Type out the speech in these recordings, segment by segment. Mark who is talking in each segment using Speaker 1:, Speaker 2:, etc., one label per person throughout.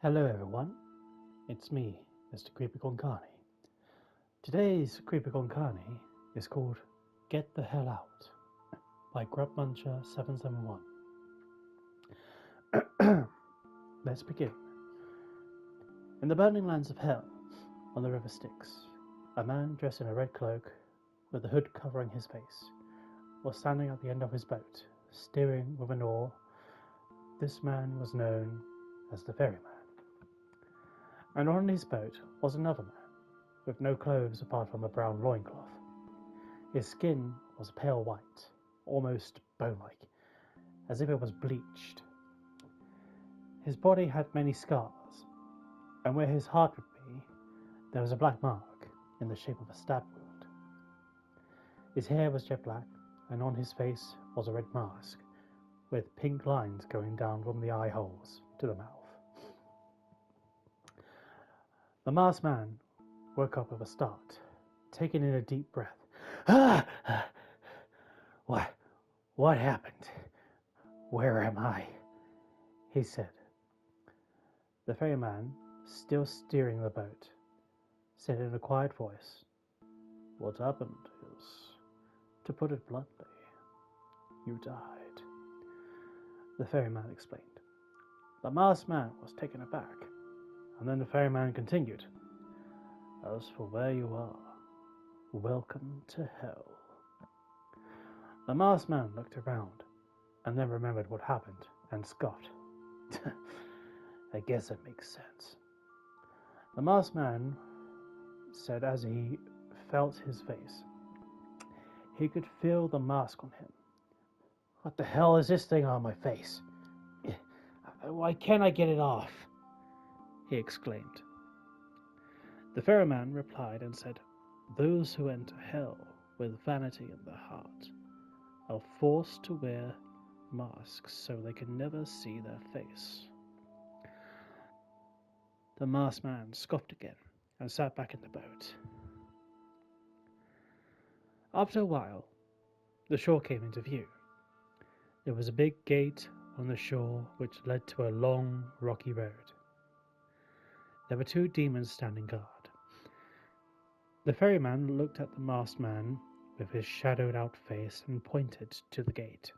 Speaker 1: Hello everyone, it's me, Mr. Creepy Concarne. Today's Creepy Concarne is called Get the Hell Out by Grubmuncher771. Let's begin. In the burning lands of hell, on the river Styx, a man dressed in a red cloak, with the hood covering his face, was standing at the end of his boat, steering with an oar. This man was known as the Ferryman. And on his boat was another man, with no clothes apart from a brown loincloth. His skin was pale white, almost bone-like, as if it was bleached. His body had many scars, and where his heart would be, there was a black mark in the shape of a stab wound. His hair was jet black, and on his face was a red mask, with pink lines going down from the eye holes to the mouth. The masked man woke up with a start, taking in a deep breath. What happened? Where am I? He said. The ferryman, still steering the boat, said in a quiet voice, "What happened is, to put it bluntly, you died." The ferryman explained. The masked man was taken aback, and then the ferryman continued, "As for where you are, welcome to hell." The masked man looked around, and then remembered what happened, and scoffed. "I guess it makes sense." The masked man said as he felt his face. He could feel the mask on him. "What the hell is this thing on my face? Why can't I get it off?" he exclaimed. The ferryman replied and said, "Those who enter hell with vanity in their heart are forced to wear masks so they can never see their face." The masked man scoffed again and sat back in the boat. After a while, the shore came into view. There was a big gate on the shore which led to a long, rocky road. There were two demons standing guard. The ferryman looked at the masked man with his shadowed-out face and pointed to the gate.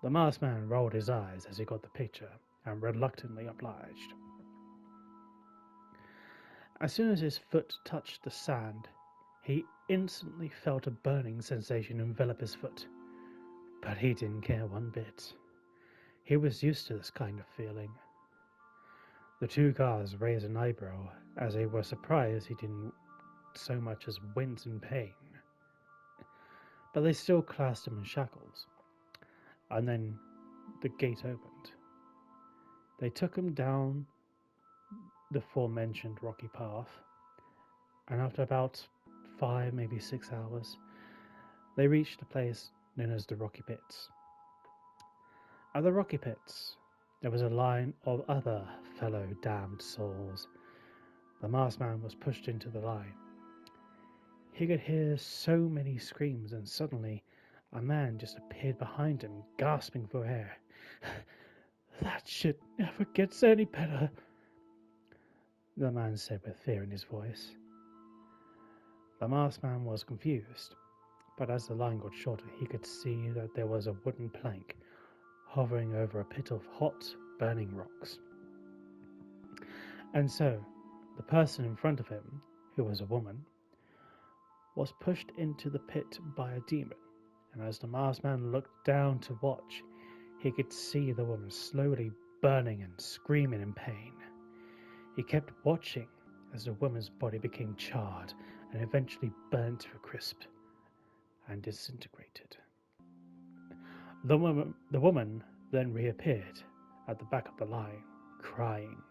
Speaker 1: The masked man rolled his eyes as he got the picture and reluctantly obliged. As soon as his foot touched the sand, he instantly felt a burning sensation envelop his foot. But he didn't care one bit. He was used to this kind of feeling. The two guards raised an eyebrow as they were surprised he didn't so much as wince in pain. But they still clasped him in shackles. And then the gate opened. They took him down the aforementioned rocky path, and after about 5, maybe 6 hours, they reached a place known as the Rocky Pits. At the Rocky Pits, there was a line of other fellow damned souls. The masked man was pushed into the line. He could hear so many screams, and suddenly a man just appeared behind him, gasping for air. "That shit never gets any better," the man said with fear in his voice. The masked man was confused, but as the line got shorter, he could see that there was a wooden plank hovering over a pit of hot, burning rocks. And so, the person in front of him, who was a woman, was pushed into the pit by a demon, and as the masked man looked down to watch, he could see the woman slowly burning and screaming in pain. He kept watching as the woman's body became charred and eventually burnt to a crisp and disintegrated. The woman then reappeared at the back of the line, crying.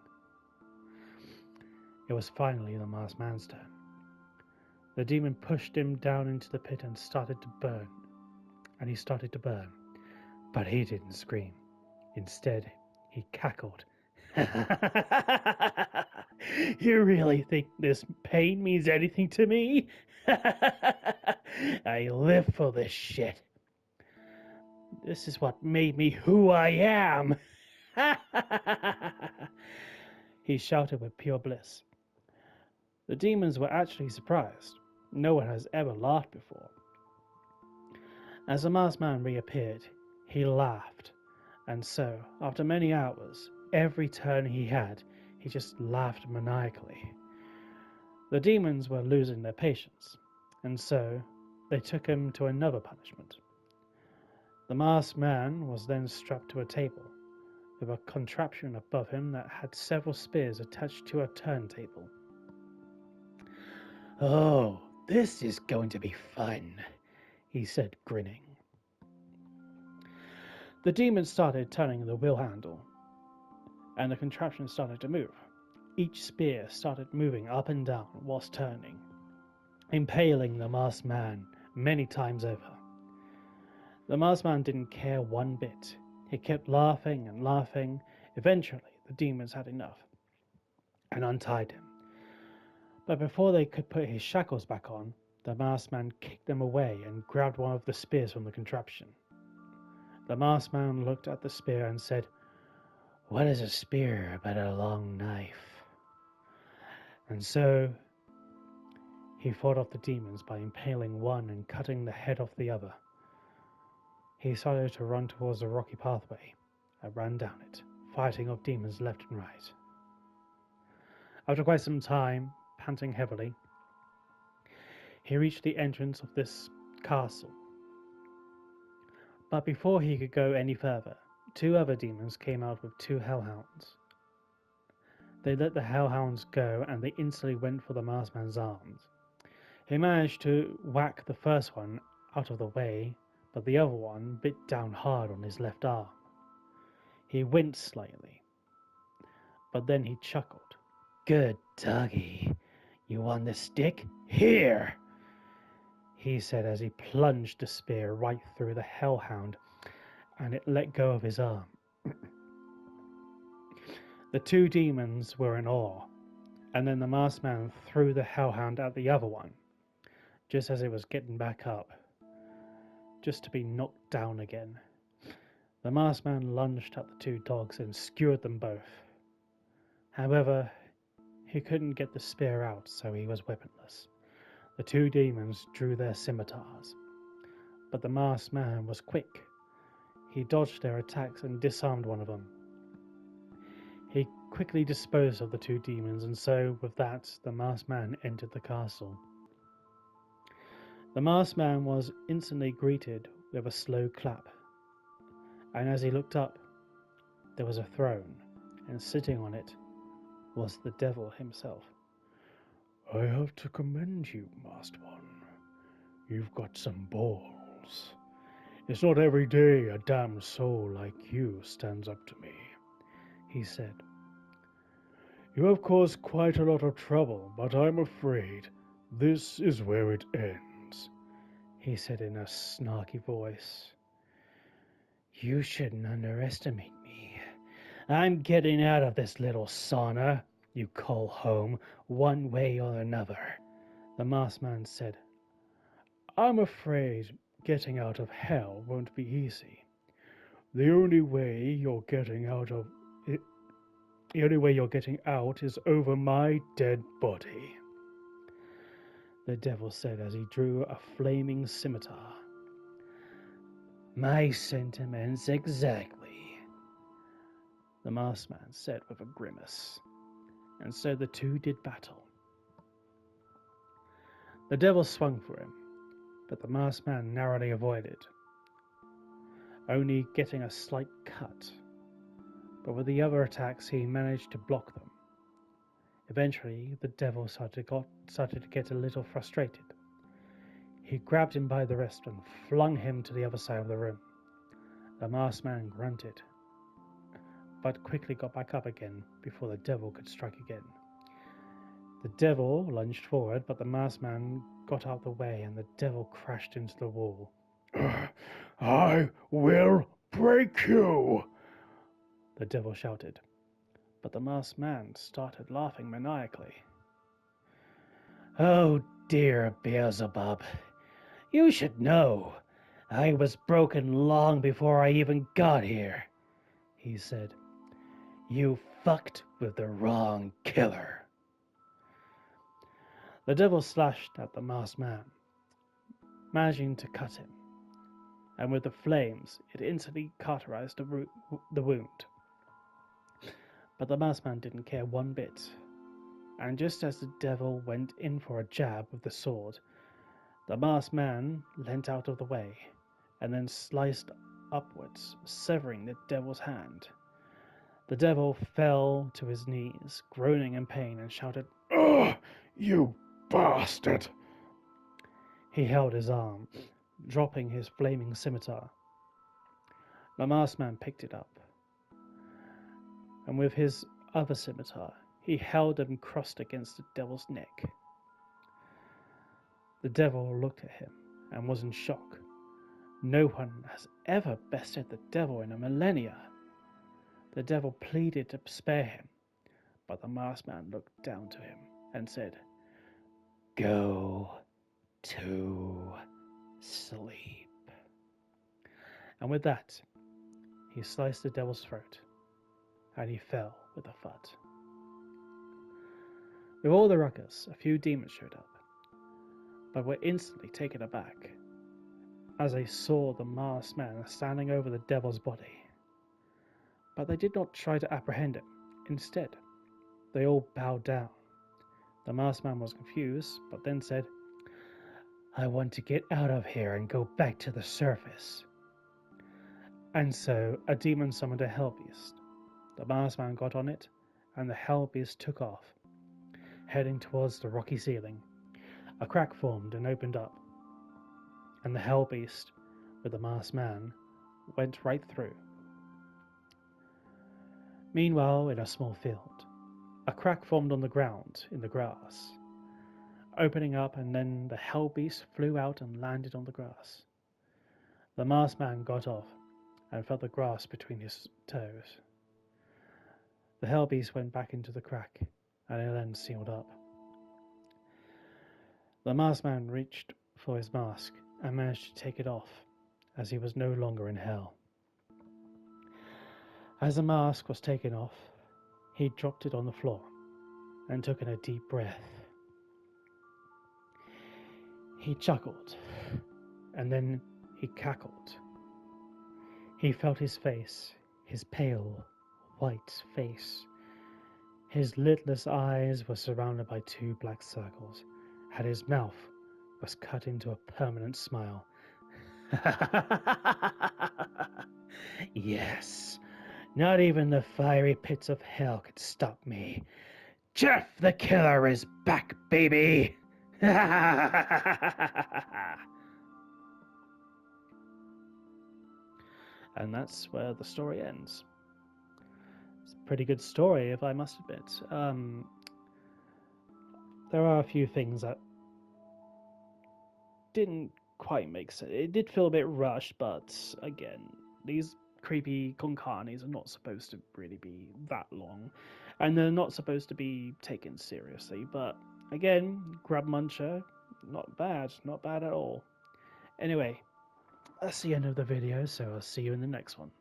Speaker 1: It was finally the masked man's turn. The demon pushed him down into the pit and started to burn. And he started to burn. But he didn't scream. Instead, he cackled. "You really think this pain means anything to me? I live for this shit. This is what made me who I am." he shouted with pure bliss. The demons were actually surprised. No one has ever laughed before. As the masked man reappeared, he laughed, and so, after many hours, every turn he had, he just laughed maniacally. The demons were losing their patience, and so they took him to another punishment. The masked man was then strapped to a table, with a contraption above him that had several spears attached to a turntable. "Oh, this is going to be fun," he said, grinning. The demon started turning the wheel handle, and the contraption started to move. Each spear started moving up and down whilst turning, impaling the masked man many times over. The masked man didn't care one bit. He kept laughing and laughing. Eventually, the demons had enough and untied him. But before they could put his shackles back on, the masked man kicked them away and grabbed one of the spears from the contraption. The masked man looked at the spear and said, "What is a spear but a long knife?" And so he fought off the demons by impaling one and cutting the head off the other. He started to run towards the rocky pathway and ran down it, fighting off demons left and right. After quite some time, panting heavily, he reached the entrance of this castle. But before he could go any further, two other demons came out with two hellhounds. They let the hellhounds go and they instantly went for the masked man's arms. He managed to whack the first one out of the way, but the other one bit down hard on his left arm. He winced slightly, but then he chuckled. "Good doggy. You want the stick? Here!" he said as he plunged the spear right through the hellhound, and it let go of his arm. The two demons were in awe, and then the masked man threw the hellhound at the other one, just as it was getting back up, just to be knocked down again. The masked man lunged at the two dogs and skewered them both. However, he couldn't get the spear out, so he was weaponless. The two demons drew their scimitars, but the masked man was quick. He dodged their attacks and disarmed one of them. He quickly disposed of the two demons, and so, with that, the masked man entered the castle. The masked man was instantly greeted with a slow clap, and as he looked up, there was a throne, and sitting on it was the devil himself. "I have to commend you, Masked One. You've got some balls. It's not every day a damn soul like you stands up to me," he said. "You have caused quite a lot of trouble, but I'm afraid this is where it ends," he said in a snarky voice. "You shouldn't underestimate me. I'm getting out of this little sauna you call home one way or another," the masked man said. "I'm afraid getting out of hell won't be easy. The only way you're getting out is over my dead body," the devil said as he drew a flaming scimitar. "My sentiments exactly," the masked man said with a grimace. And so the two did battle. The devil swung for him, but the masked man narrowly avoided, only getting a slight cut. But with the other attacks, he managed to block them. Eventually, the devil started to get a little frustrated. He grabbed him by the wrist and flung him to the other side of the room. The masked man grunted, but quickly got back up again before the devil could strike again. The devil lunged forward, but the masked man got out of the way and the devil crashed into the wall. "I will break you," the devil shouted, but the masked man started laughing maniacally. "Oh dear Beelzebub, you should know. I was broken long before I even got here," he said. "You fucked with the wrong killer. The devil slashed at the masked man, managing to cut him, and with the flames it instantly cauterized the wound. But the masked man didn't care one bit, and just as the devil went in for a jab with the sword, the masked man leant out of the way and then sliced upwards, severing the devil's hand. The devil fell to his knees, groaning in pain, and shouted, "Ugh, you bastard!" He held his arm, dropping his flaming scimitar. The masked man picked it up, and with his other scimitar, he held them crossed against the devil's neck. The devil looked at him and was in shock. No one has ever bested the devil in a millennia. The devil pleaded to spare him, but the masked man looked down to him and said, "Go to sleep." And with that, he sliced the devil's throat, and he fell with a thud. With all the ruckus, a few demons showed up, but were instantly taken aback as they saw the masked man standing over the devil's body. But they did not try to apprehend him. Instead, they all bowed down. The masked man was confused, but then said, "I want to get out of here and go back to the surface." And so a demon summoned a hell beast. The masked man got on it, and the hell beast took off, heading towards the rocky ceiling. A crack formed and opened up, and the hell beast, with the masked man, went right through. Meanwhile, in a small field, a crack formed on the ground in the grass, opening up, and then the hell beast flew out and landed on the grass. The masked man got off and felt the grass between his toes. The hell beast went back into the crack, and it then sealed up. The masked man reached for his mask and managed to take it off, as he was no longer in hell. As the mask was taken off, he dropped it on the floor and took in a deep breath. He chuckled, and then he cackled. He felt his face, his pale, white face. His lidless eyes were surrounded by two black circles, and his mouth was cut into a permanent smile. Yes, not even the fiery pits of hell could stop me. Jeff the Killer is back, baby! And that's where the story ends. It's a pretty good story, if I must admit. There are a few things that didn't quite make sense. It did feel a bit rushed, but again, these Creepy Concarnes are not supposed to really be that long, and they're not supposed to be taken seriously. But again, Grub Muncher, not bad at all. Anyway, that's the end of the video, so I'll see you in the next one.